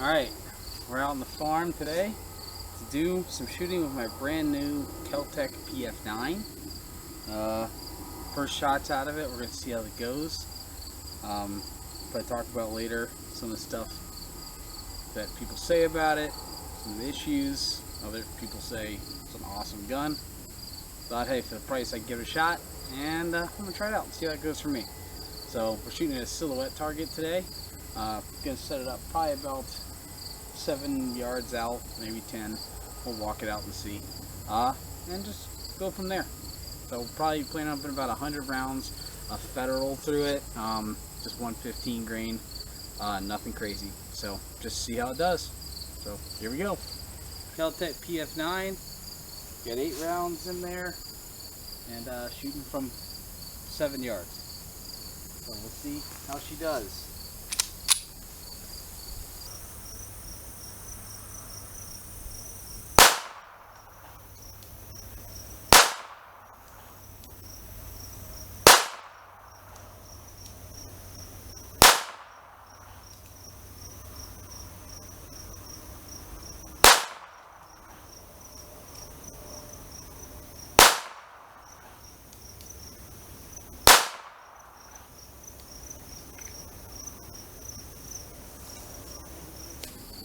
Alright, we're out on the farm today to do some shooting with my brand new Kel Tec PF9. First shots out of it, we're going to see how it goes. If I talk about later some of the stuff that people say about it, some of the issues. Other people say it's an awesome gun. Thought, hey, for the price, I'd give it a shot, and I'm going to try it out and see how it goes for me. So we're shooting at a silhouette target today. Going to set it up probably about 7 yards out, maybe 10. We'll walk it out and see, and just go from there. So we'll probably plan on putting about 100 rounds of Federal through it, just 115 grain, nothing crazy. So just see how it does. So here we go. Kel Tec PF9, got 8 rounds in there, and shooting from 7 yards. So we'll see how she does.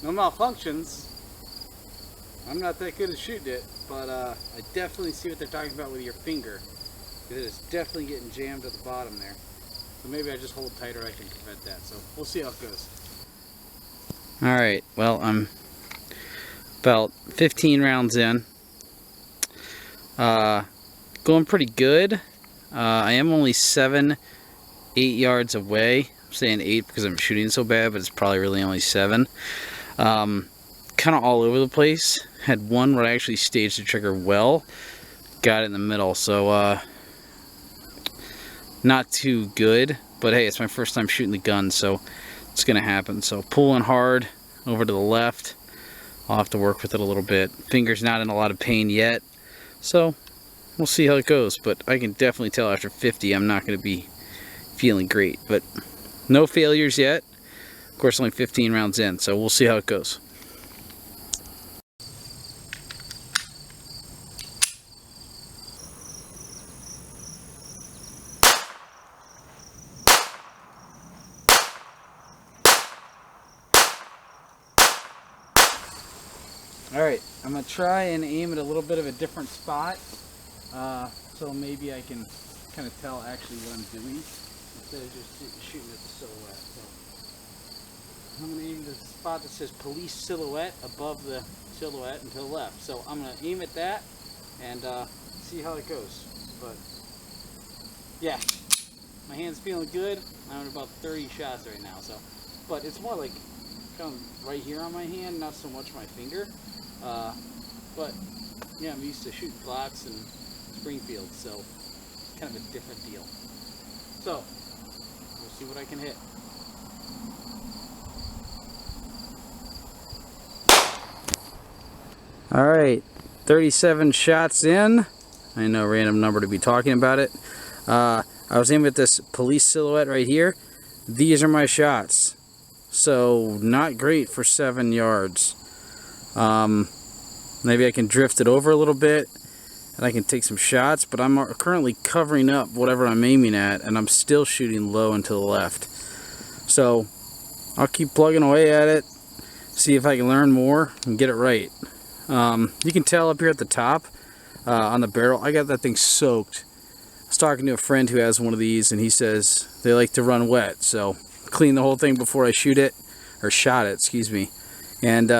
No malfunctions. I'm not that good at shooting it, but I definitely see what they're talking about with your finger. It is definitely getting jammed at the bottom there. So maybe I just hold tighter, I can prevent that. So we'll see how it goes. Alright, well, I'm about 15 rounds in. Going pretty good. I am only 8 yards away. I'm saying 8 because I'm shooting so bad, but it's probably really only 7. Kind of all over the place. Had one where I actually staged the trigger well, got it in the middle, so not too good, but hey, it's my first time shooting the gun, so it's gonna happen. So pulling hard over to the left. I'll have to work with it a little bit. Finger's not in a lot of pain yet, so we'll see how it goes, but I can definitely tell after 50 I'm not gonna be feeling great, but no failures yet. Of course, only 15 rounds in, so we'll see how it goes. Alright, I'm going to try and aim at a little bit of a different spot, so maybe I can kind of tell actually what I'm doing instead of just shooting at the silhouette. So I'm going to aim at the spot that says police silhouette above the silhouette and to the left. So I'm going to aim at that and see how it goes. But yeah, my hand's feeling good. I'm at about 30 shots right now. So, but it's more like kind of right here on my hand, not so much my finger. But yeah, I'm used to shooting Glocks and Springfield, so it's kind of a different deal. So we'll see what I can hit. Alright, 37 shots in. I know, random number to be talking about it. I was aiming at this police silhouette right here. These are my shots. So, not great for 7 yards. Maybe I can drift it over a little bit and I can take some shots, but I'm currently covering up whatever I'm aiming at, and I'm still shooting low and to the left. So, I'll keep plugging away at it, see if I can learn more and get it right. You can tell up here at the top on the barrel, I got that thing soaked. I was talking to a friend who has one of these, and he says they like to run wet, so clean the whole thing before I shoot it, or shot it, excuse me, and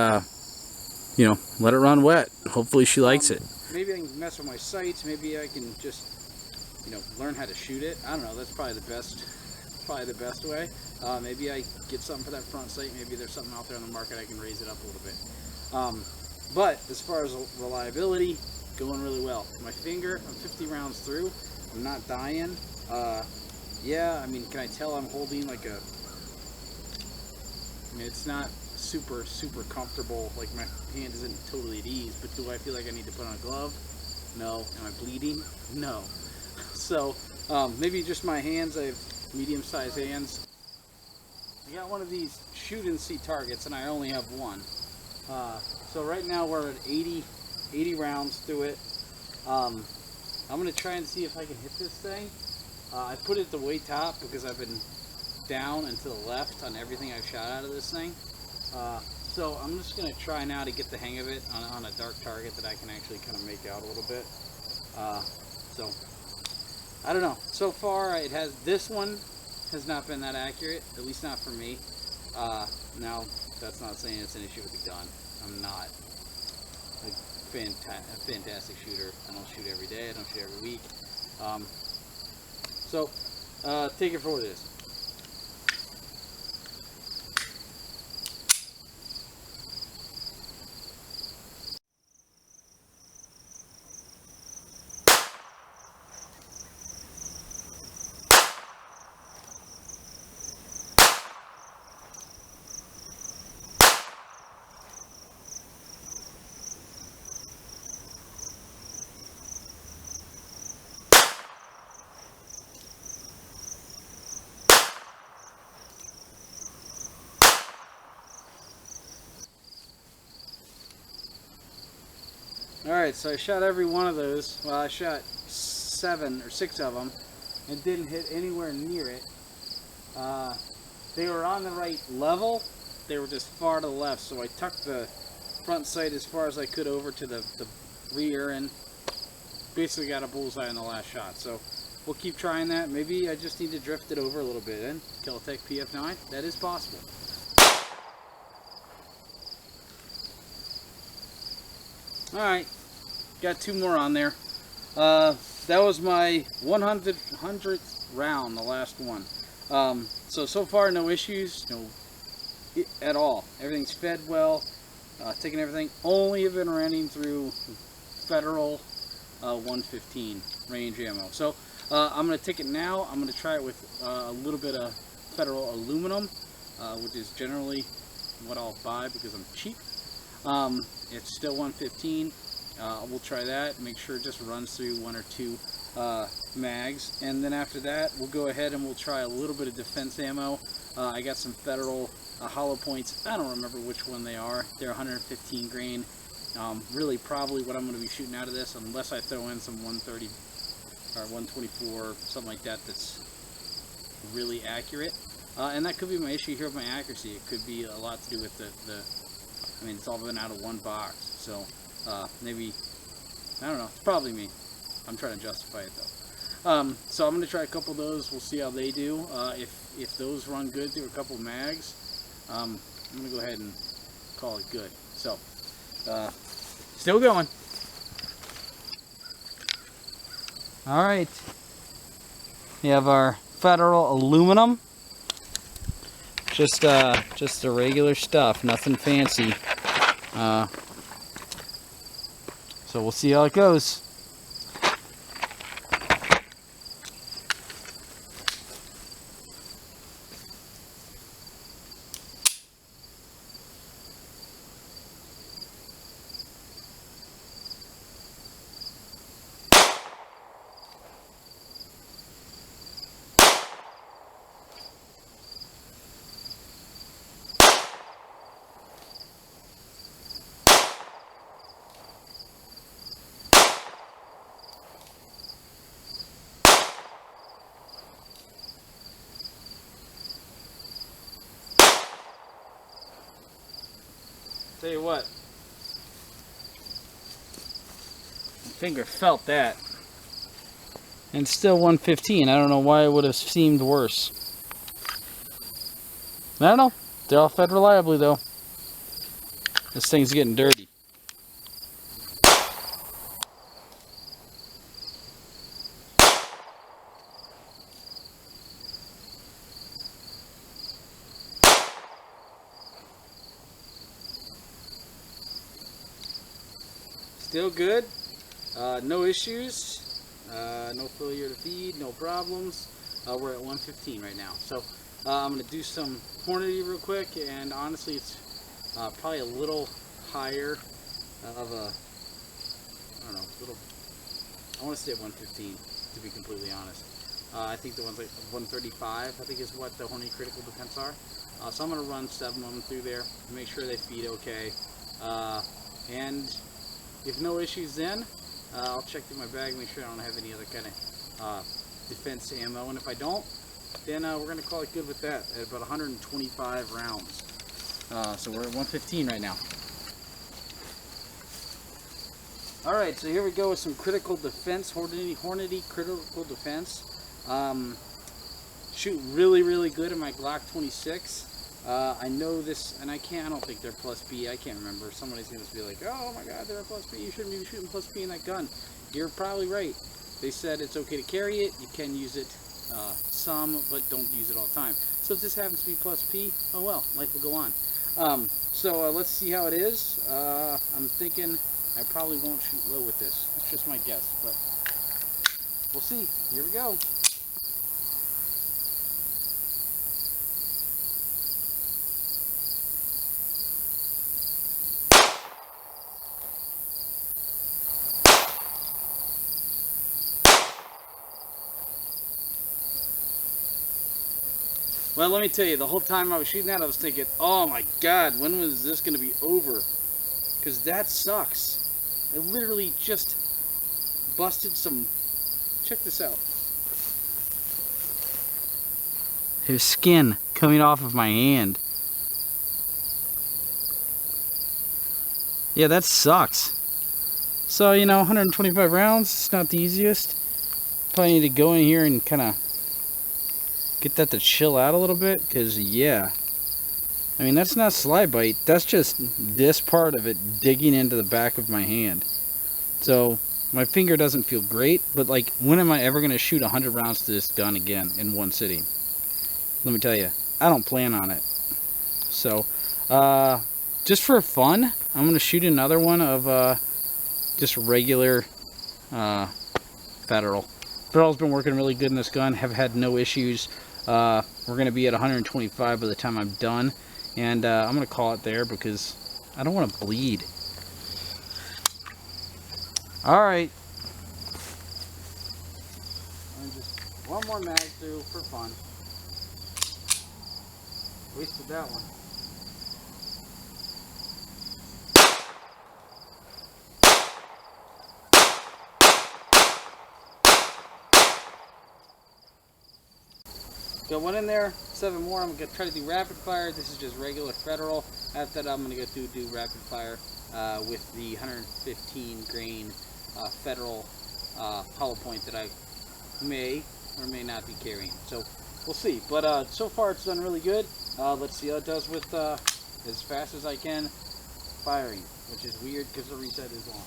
you know, let it run wet. Hopefully she likes it. Maybe I can mess with my sights. Maybe I can just, you know, learn how to shoot it. I don't know. That's probably the best way. Maybe I get something for that front sight. Maybe there's something out there on the market I can raise it up a little bit. But as far as reliability, going really well. My finger, I'm 50 rounds through. I'm not dying. Yeah, I mean, can I tell I'm holding like a... I mean, it's not super comfortable, like my hand isn't totally at ease, but do I feel like I need to put on a glove? No. Am I bleeding? No. So maybe just my hands, I have medium-sized hands. I got one of these shoot and see targets, and I only have one. So right now we're at 80 rounds through it. I'm going to try and see if I can hit this thing. I put it at the way top because I've been down and to the left on everything I've shot out of this thing. So I'm just going to try now to get the hang of it on a dark target that I can actually kind of make out a little bit. So I don't know. So far, this one has not been that accurate, at least not for me. Now, that's not saying it's an issue with the gun. I'm not a fantastic shooter. I don't shoot every day. I don't shoot every week. So take it for what it is. Alright, so I shot every one of those. Well, I shot 7 or 6 of them and didn't hit anywhere near it. They were on the right level. They were just far to the left, so I tucked the front sight as far as I could over to the rear and basically got a bullseye on the last shot. So we'll keep trying that. Maybe I just need to drift it over a little bit. And Kel Tec PF9, that is possible. Alright, got 2 more on there. That was my 100th round, the last one. So far no issues, no at all. Everything's fed well, taking everything. Only have been running through Federal 115 range ammo. So I'm going to take it now. I'm going to try it with a little bit of Federal aluminum, which is generally what I'll buy because I'm cheap. It's still 115. We'll try that, make sure it just runs through 1 or 2 mags, and then after that we'll go ahead and we'll try a little bit of defense ammo. I got some Federal hollow points. I don't remember which one they are. They're 115 grain. Really probably what I'm going to be shooting out of this, unless I throw in some 130 or 124, something like that, that's really accurate. And that could be my issue here with my accuracy. It could be a lot to do with I mean, it's all been out of one box, so maybe, I don't know, it's probably me. I'm trying to justify it though. So I'm going to try a couple of those. We'll see how they do. If those run good through a couple of mags, I'm going to go ahead and call it good. So, still going. Alright, we have our Federal aluminum. Just the regular stuff, nothing fancy. So we'll see how it goes. Tell you what, my finger felt that, and it's still 115. I don't know why it would have seemed worse. I don't know. They're all fed reliably though. This thing's getting dirty. Still good, no issues, no failure to feed, no problems. We're at 115 right now. So I'm going to do some quantity real quick, and honestly it's probably a little higher of a, I don't know, I want to stay at 115 to be completely honest. I think the one's like 135, I think is what the Hornady critical defense are. So I'm going to run 7 of them through there, make sure they feed okay. And if no issues then, I'll check through my bag, make sure I don't have any other kind of defense ammo. And if I don't, then we're going to call it good with that at about 125 rounds. So we're at 115 right now. Alright, so here we go with some critical defense, Hornady critical defense. Shoot really good in my Glock 26. I know this, and I don't think they're plus B, I can't remember. Somebody's going to be like, oh my god, they're a plus B, you shouldn't be shooting plus B in that gun. You're probably right. They said it's okay to carry it, you can use it some, but don't use it all the time. So if this happens to be plus P, oh well, life will go on. So let's see how it is. I'm thinking I probably won't shoot low with this. It's just my guess, but we'll see. Here we go. Well, let me tell you, the whole time I was shooting that, I was thinking, oh my god, when was this going to be over? Because that sucks. I literally just busted some... Check this out. There's skin coming off of my hand. Yeah, that sucks. So, you know, 125 rounds, it's not the easiest. Probably need to go in here and kind of get that to chill out a little bit, because, yeah. I mean, that's not slide bite. That's just this part of it digging into the back of my hand. So, my finger doesn't feel great, but, like, when am I ever going to shoot 100 rounds to this gun again in one sitting? Let me tell you, I don't plan on it. So, just for fun, I'm going to shoot another one of just regular Federal. Federal's been working really good in this gun, have had no issues. We're going to be at 125 by the time I'm done, and I'm going to call it there because I don't want to bleed. Alright. Just one more mag through for fun. Wasted that one. Got one in there, 7 more. I'm going to try to do rapid fire. This is just regular Federal. After that, I'm going to go do rapid fire with the 115 grain Federal hollow point that I may or may not be carrying. So we'll see. But so far it's done really good. Let's see how it does with as fast as I can firing, which is weird because the reset is long.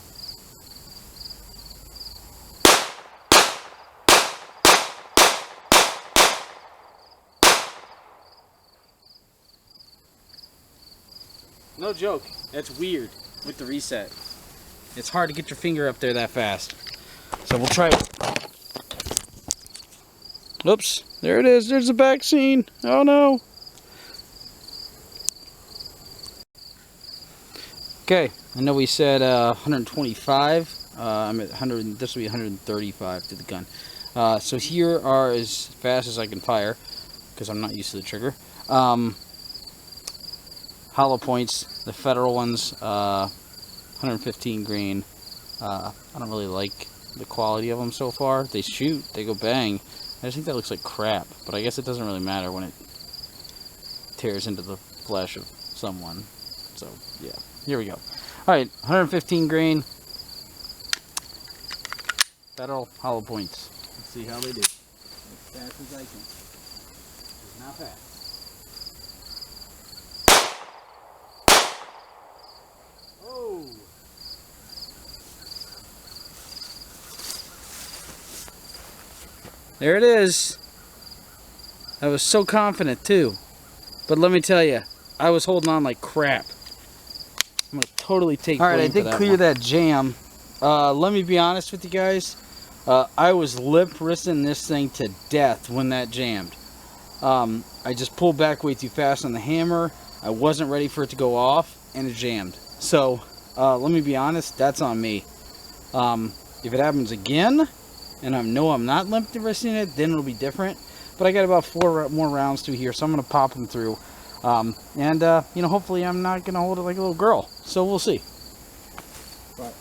No joke, that's weird with the reset. It's hard to get your finger up there that fast. So we'll try it. Oops, there it is. There's the back scene. Oh no. Okay, I know we said 125. I'm at 100. This will be 135 to the gun. So here are as fast as I can fire because I'm not used to the trigger. Hollow points, the Federal ones, 115 grain. I don't really like the quality of them so far. They shoot, they go bang. I just think that looks like crap, but I guess it doesn't really matter when it tears into the flesh of someone. So, yeah, here we go. Alright, 115 grain Federal hollow points. Let's see how they do. As fast as I can. It's not fast. There it is. I was so confident too. But let me tell you, I was holding on like crap. I'm going to totally take blame. Alright, I did clear that jam. Let me be honest with you guys. I was lip wristing this thing to death when that jammed. I just pulled back way too fast on the hammer. I wasn't ready for it to go off, and it jammed. So, let me be honest, that's on me. If it happens again, and I know I'm not limp resting it, then it'll be different. But I got about 4 more rounds through here, so I'm going to pop them through. You know, hopefully I'm not going to hold it like a little girl. So we'll see. But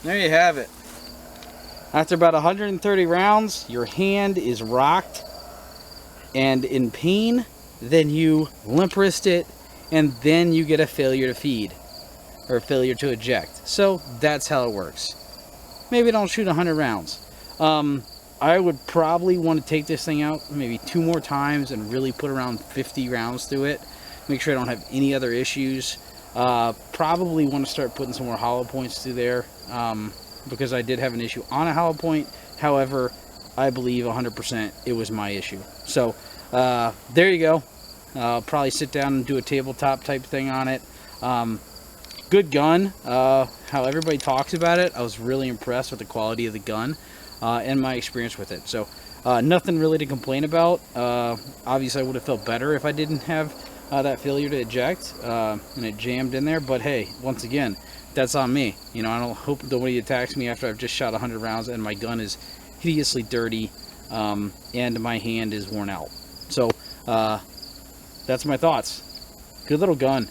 there you have it. After about 130 rounds, your hand is rocked and in pain, then you limp wrist it, and then you get a failure to feed, or a failure to eject. So that's how it works. Maybe don't shoot 100 rounds. I would probably want to take this thing out maybe 2 more times and really put around 50 rounds through it. Make sure I don't have any other issues. Probably want to start putting some more hollow points through there, because I did have an issue on a hollow point. However, I believe 100% it was my issue. So there you go. I'll probably sit down and do a tabletop type thing on it. Good gun. How everybody talks about it, I was really impressed with the quality of the gun and my experience with it. So nothing really to complain about. Obviously, I would have felt better if I didn't have that failure to eject and it jammed in there. But hey, once again, that's on me. You know, I don't hope nobody attacks me after I've just shot 100 rounds and my gun is hideously dirty and my hand is worn out. So that's my thoughts. Good little gun.